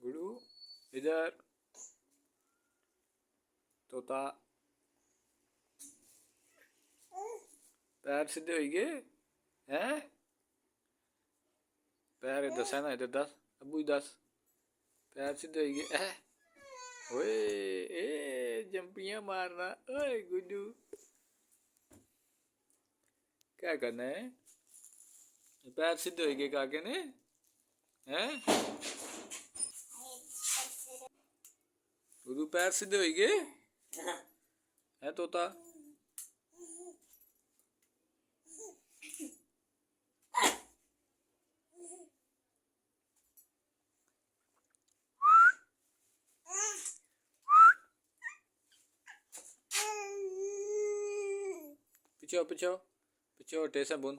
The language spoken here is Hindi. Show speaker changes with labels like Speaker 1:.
Speaker 1: गुडू इधर। तोता पैर सीधे हो गए हैं। पैर दस है ना, इधर दस, अबू दस। पैर सीधे हो गए है। ओए ए जंपियां मारना। ओए गुडू क्या करना है? पैर सीधे हो गए काके ने हैं। गुडू पैर सीधे हो गए है तोता। पिछो पिछो पिछो टेसा बुन।